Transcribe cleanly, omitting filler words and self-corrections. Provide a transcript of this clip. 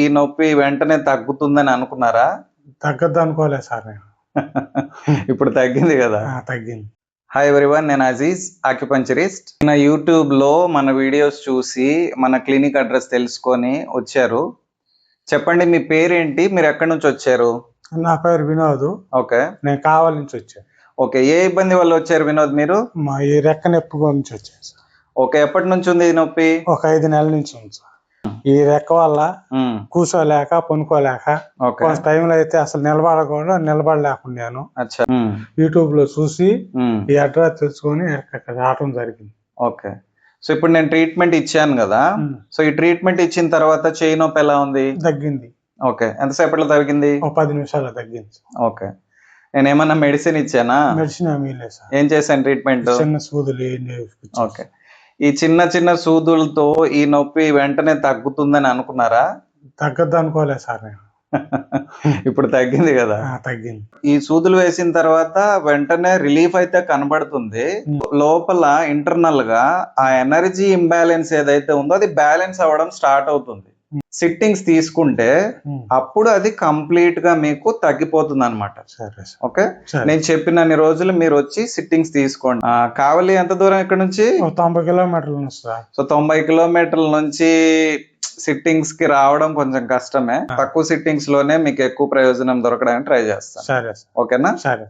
ఈ నొప్పి వెంటనే తగ్గుతుందని అనుకున్నారా? తగ్గద్దు అనుకోలేదు సార్ నేను. ఇప్పుడు తగ్గింది కదా. తగ్గింది. హాయ్ ఎవ్రీవన్, నేను అజీజ్, ఆక్యుపంచరిస్ట్. నా యూట్యూబ్లో మన వీడియోస్ చూసి మన క్లినిక్ అడ్రస్ తెలుసుకొని వచ్చారు. చెప్పండి, మీ పేరేంటి, మీరు ఎక్కడి నుంచి వచ్చారు? నా పేరు వినోద్. ఓకే, నేను కావాలి నుంచి వచ్చాను. ఓకే, ఏ ఇబ్బంది వల్ల వచ్చారు వినోద్ మీరు? మా ఈ రెక్క నొప్పి నుంచి వచ్చాను సార్. ఓకే, ఎప్పటి నుంచి ఉంది ఈ నొప్పి? ఒక 5 నెలల నుంచి ఉంది సార్. ఈ రెక్క వల్ల కూర్చోలేక పనుకోలేక, ఒక టైంలో అయితే అసలు నిలబడలేకున్నాను. యూట్యూబ్ లో చూసి ఈ అడ్రస్ తెలుసుకొని ఇక్కడ రావడం జరిగింది. ఓకే, సో ఇప్పుడు నేను ట్రీట్మెంట్ ఇచ్చాను కదా, సో ఈ ట్రీట్మెంట్ ఇచ్చిన తర్వాత చేయి నొప్పి ఎలా ఉంది? తగ్గింది. ఓకే, ఎంతసేపట్లో తగ్గింది? ఒక 10 నిమిషాల్లో తగ్గింది. ఓకే, నేను ఏమన్నా మెడిసిన్ ఇచ్చానా? మెడిసిన్ ఏమీ లేదు సార్. ఏం చేశాను ట్రీట్మెంట్? చిన్న సూదులు. ఓకే, ఈ చిన్న చిన్న సూదులతో ఈ నొప్పి వెంటనే తగ్గుతుందని అనుకున్నారా? తగ్గద్దు అనుకోలేదు సార్ నేను. ఇప్పుడు తగ్గింది కదా. తగ్గింది. ఈ సూదులు వేసిన తర్వాత వెంటనే రిలీఫ్ అయితే కనబడుతుంది. లోపల ఇంటర్నల్ గా ఆ ఎనర్జీ ఇంబ్యాలెన్స్ ఏదైతే ఉందో అది బ్యాలెన్స్ అవ్వడం స్టార్ట్ అవుతుంది. సిట్టింగ్స్ తీసుకుంటే అప్పుడు అది కంప్లీట్ గా మీకు తగ్గిపోతుంది అనమాట. ఓకే, నేను చెప్పినన్ని రోజులు మీరు వచ్చి సిట్టింగ్స్ తీసుకోండి. కావలి ఎంత దూరం ఇక్కడ నుంచి? 90 కిలోమీటర్ల నుంచి. సో 90 కిలోమీటర్ల నుంచి సిట్టింగ్స్ కి రావడం కొంచెం కష్టమే. తక్కువ సిట్టింగ్స్ లోనే మీకు ఎక్కువ ప్రయోజనం దొరకడానికి ట్రై చేస్తాను. ఓకేనా? సరే.